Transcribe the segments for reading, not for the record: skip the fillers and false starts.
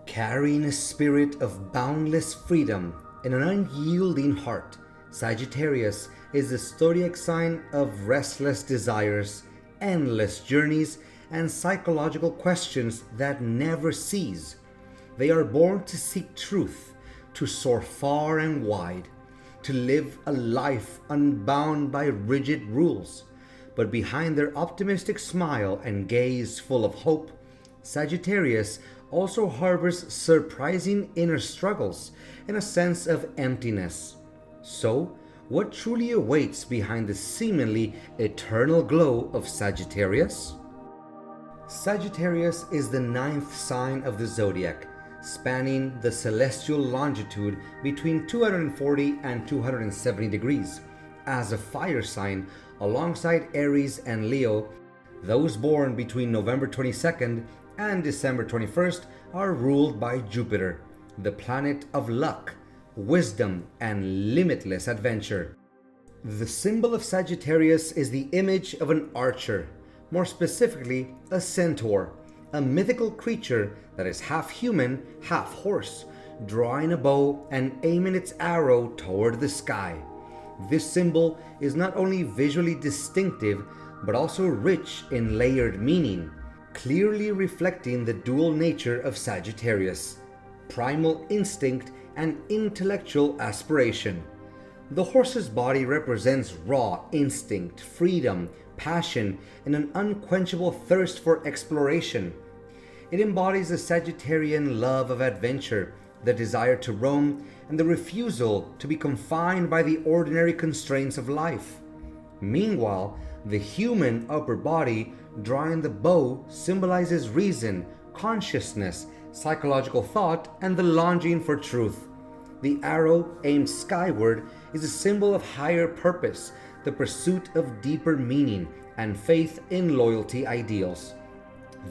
Carrying a spirit of boundless freedom and an unyielding heart, Sagittarius is the zodiac sign of restless desires, endless journeys, and psychological questions that never cease. They are born to seek truth, to soar far and wide, to live a life unbound by rigid rules. But behind their optimistic smile and gaze full of hope, Sagittarius also harbors surprising inner struggles and a sense of emptiness. So, what truly awaits behind the seemingly eternal glow of Sagittarius? Sagittarius is the ninth sign of the zodiac, spanning the celestial longitude between 240 and 270 degrees. As a fire sign, alongside Aries and Leo, those born between November 22nd and December 21st are ruled by Jupiter, the planet of luck, wisdom, and limitless adventure. The symbol of Sagittarius is the image of an archer, more specifically a centaur, a mythical creature that is half human, half horse, drawing a bow and aiming its arrow toward the sky. This symbol is not only visually distinctive, but also rich in layered meaning, clearly reflecting the dual nature of Sagittarius: primal instinct and intellectual aspiration. The horse's body represents raw instinct, freedom, passion, and an unquenchable thirst for exploration. It embodies the Sagittarian love of adventure, the desire to roam, and the refusal to be confined by the ordinary constraints of life. Meanwhile, the human upper body drawing the bow symbolizes reason, consciousness, psychological thought, and the longing for truth. The arrow aimed skyward is a symbol of higher purpose, the pursuit of deeper meaning, and faith in loyalty ideals.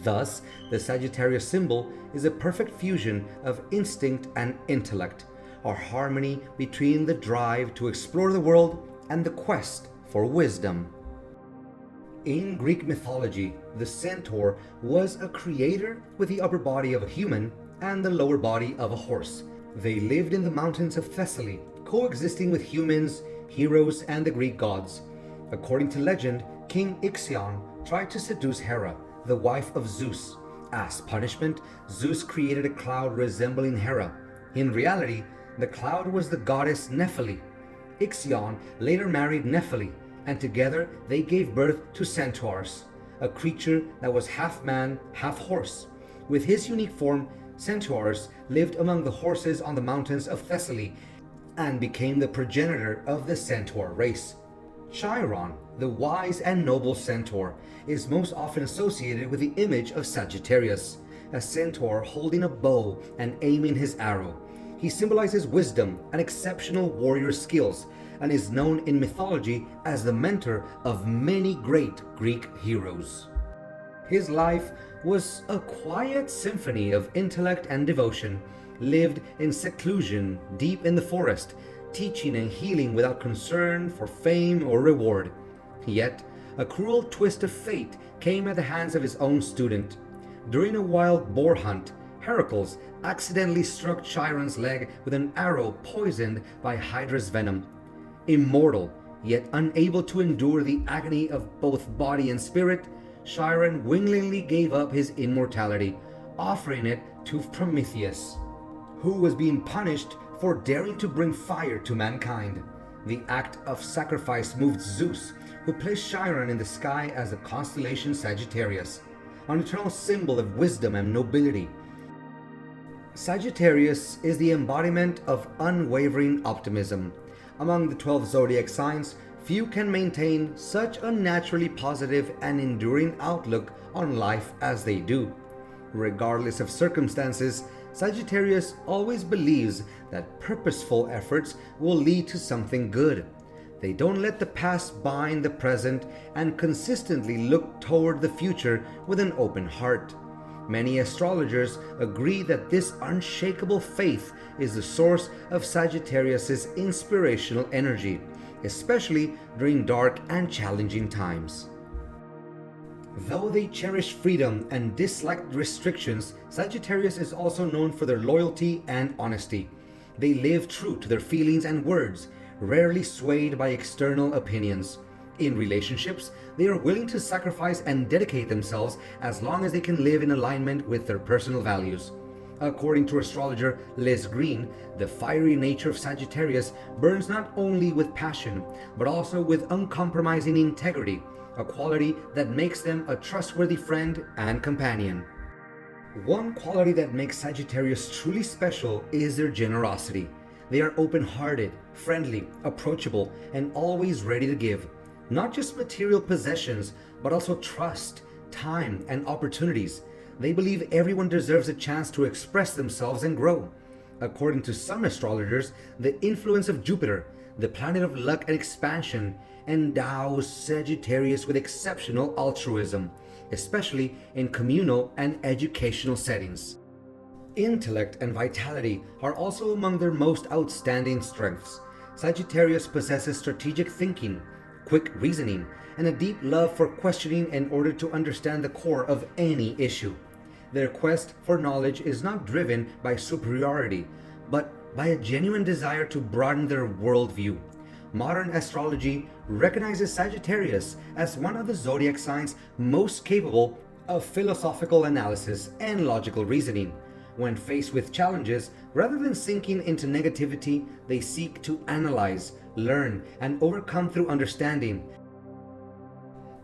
Thus, the Sagittarius symbol is a perfect fusion of instinct and intellect, a harmony between the drive to explore the world and the quest for wisdom. In Greek mythology, the centaur was a creator with the upper body of a human and the lower body of a horse. They lived in the mountains of Thessaly, coexisting with humans, heroes, and the Greek gods. According to legend, King Ixion tried to seduce Hera, the wife of Zeus. As punishment, Zeus created a cloud resembling Hera. In reality, the cloud was the goddess Nephele. Ixion later married Nephele, and together they gave birth to centaurs, a creature that was half man, half horse. With his unique form, centaurs lived among the horses on the mountains of Thessaly and became the progenitor of the centaur race. Chiron, the wise and noble centaur, is most often associated with the image of Sagittarius, a centaur holding a bow and aiming his arrow. He symbolizes wisdom and exceptional warrior skills, and is known in mythology as the mentor of many great Greek heroes. His life was a quiet symphony of intellect and devotion, lived in seclusion deep in the forest, teaching and healing without concern for fame or reward. Yet, a cruel twist of fate came at the hands of his own student. During a wild boar hunt, Heracles accidentally struck Chiron's leg with an arrow poisoned by Hydra's venom. Immortal, yet unable to endure the agony of both body and spirit, Chiron willingly gave up his immortality, offering it to Prometheus, who was being punished for daring to bring fire to mankind. The act of sacrifice moved Zeus, who placed Chiron in the sky as the constellation Sagittarius, an eternal symbol of wisdom and nobility. Sagittarius is the embodiment of unwavering optimism. Among the 12 zodiac signs, few can maintain such a naturally positive and enduring outlook on life as they do. Regardless of circumstances, Sagittarius always believes that purposeful efforts will lead to something good. They don't let the past bind the present and consistently look toward the future with an open heart. Many astrologers agree that this unshakable faith is the source of Sagittarius's inspirational energy, especially during dark and challenging times. Though they cherish freedom and dislike restrictions, Sagittarius is also known for their loyalty and honesty. They live true to their feelings and words, rarely swayed by external opinions. In relationships, they are willing to sacrifice and dedicate themselves as long as they can live in alignment with their personal values. According to astrologer Liz Green, the fiery nature of Sagittarius burns not only with passion, but also with uncompromising integrity, a quality that makes them a trustworthy friend and companion. One quality that makes Sagittarius truly special is their generosity. They are open-hearted, friendly, approachable, and always ready to give. Not just material possessions, but also trust, time, and opportunities. They believe everyone deserves a chance to express themselves and grow. According to some astrologers, the influence of Jupiter, the planet of luck and expansion, endows Sagittarius with exceptional altruism, especially in communal and educational settings. Intellect and vitality are also among their most outstanding strengths. Sagittarius possesses strategic thinking, quick reasoning, and a deep love for questioning in order to understand the core of any issue. Their quest for knowledge is not driven by superiority, but by a genuine desire to broaden their worldview. Modern astrology recognizes Sagittarius as one of the zodiac signs most capable of philosophical analysis and logical reasoning. When faced with challenges, rather than sinking into negativity, they seek to analyze, learn, and overcome through understanding.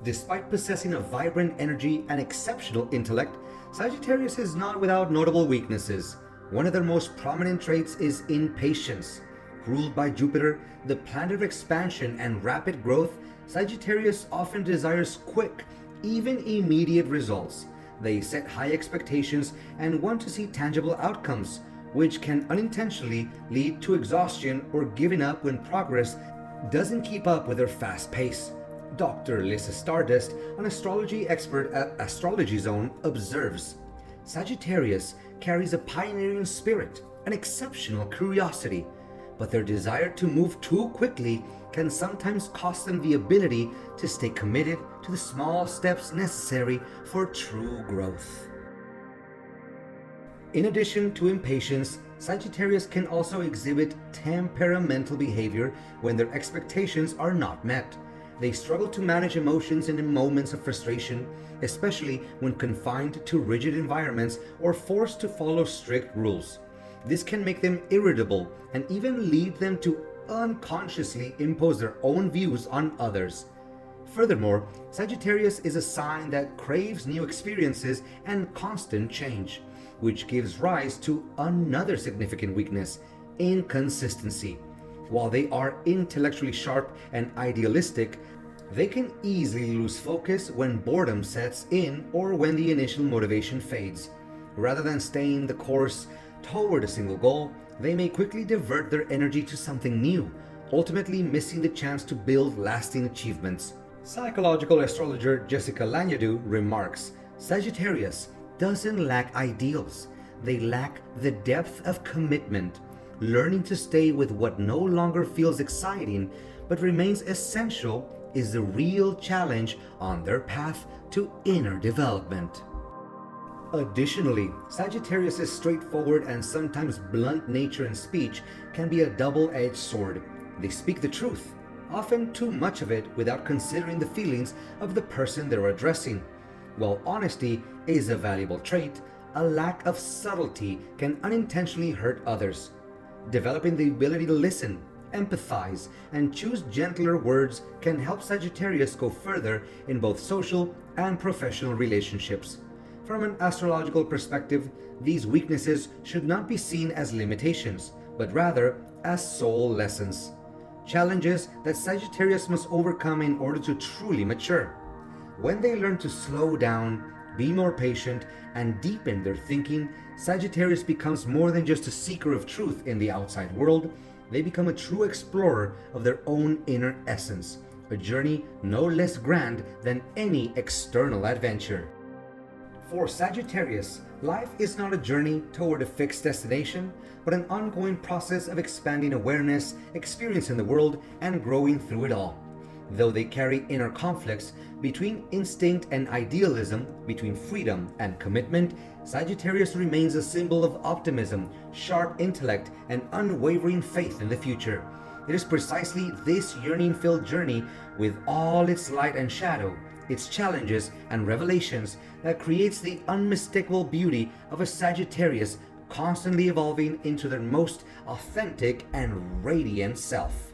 Despite possessing a vibrant energy and exceptional intellect, Sagittarius is not without notable weaknesses. One of their most prominent traits is impatience. Ruled by Jupiter, the planet of expansion and rapid growth, Sagittarius often desires quick, even immediate results. They set high expectations and want to see tangible outcomes, which can unintentionally lead to exhaustion or giving up when progress doesn't keep up with their fast pace. Dr. Lisa Stardust, an astrology expert at Astrology Zone, observes, Sagittarius carries a pioneering spirit, an exceptional curiosity, but their desire to move too quickly can sometimes cost them the ability to stay committed to the small steps necessary for true growth. In addition to impatience, Sagittarius can also exhibit temperamental behavior when their expectations are not met. They struggle to manage emotions in moments of frustration, especially when confined to rigid environments or forced to follow strict rules. This can make them irritable and even lead them to unconsciously impose their own views on others. Furthermore, Sagittarius is a sign that craves new experiences and constant change, which gives rise to another significant weakness, inconsistency. While they are intellectually sharp and idealistic, they can easily lose focus when boredom sets in or when the initial motivation fades. Rather than staying the course toward a single goal, they may quickly divert their energy to something new, ultimately missing the chance to build lasting achievements. Psychological astrologer Jessica Lanyadoo remarks, Sagittarius doesn't lack ideals. They lack the depth of commitment. Learning to stay with what no longer feels exciting but remains essential is the real challenge on their path to inner development. Additionally, Sagittarius' straightforward and sometimes blunt nature and speech can be a double-edged sword. They speak the truth, often too much of it without considering the feelings of the person they're addressing. While honesty is a valuable trait, a lack of subtlety can unintentionally hurt others. Developing the ability to listen, empathize, and choose gentler words can help Sagittarius go further in both social and professional relationships. From an astrological perspective, these weaknesses should not be seen as limitations, but rather as soul lessons. Challenges that Sagittarius must overcome in order to truly mature. When they learn to slow down, be more patient, and deepen their thinking, Sagittarius becomes more than just a seeker of truth in the outside world. They become a true explorer of their own inner essence, a journey no less grand than any external adventure. For Sagittarius, life is not a journey toward a fixed destination, but an ongoing process of expanding awareness, experiencing the world, and growing through it all. Though they carry inner conflicts between instinct and idealism, between freedom and commitment, Sagittarius remains a symbol of optimism, sharp intellect, and unwavering faith in the future. It is precisely this yearning-filled journey, with all its light and shadow, its challenges and revelations, that creates the unmistakable beauty of a Sagittarius constantly evolving into their most authentic and radiant self.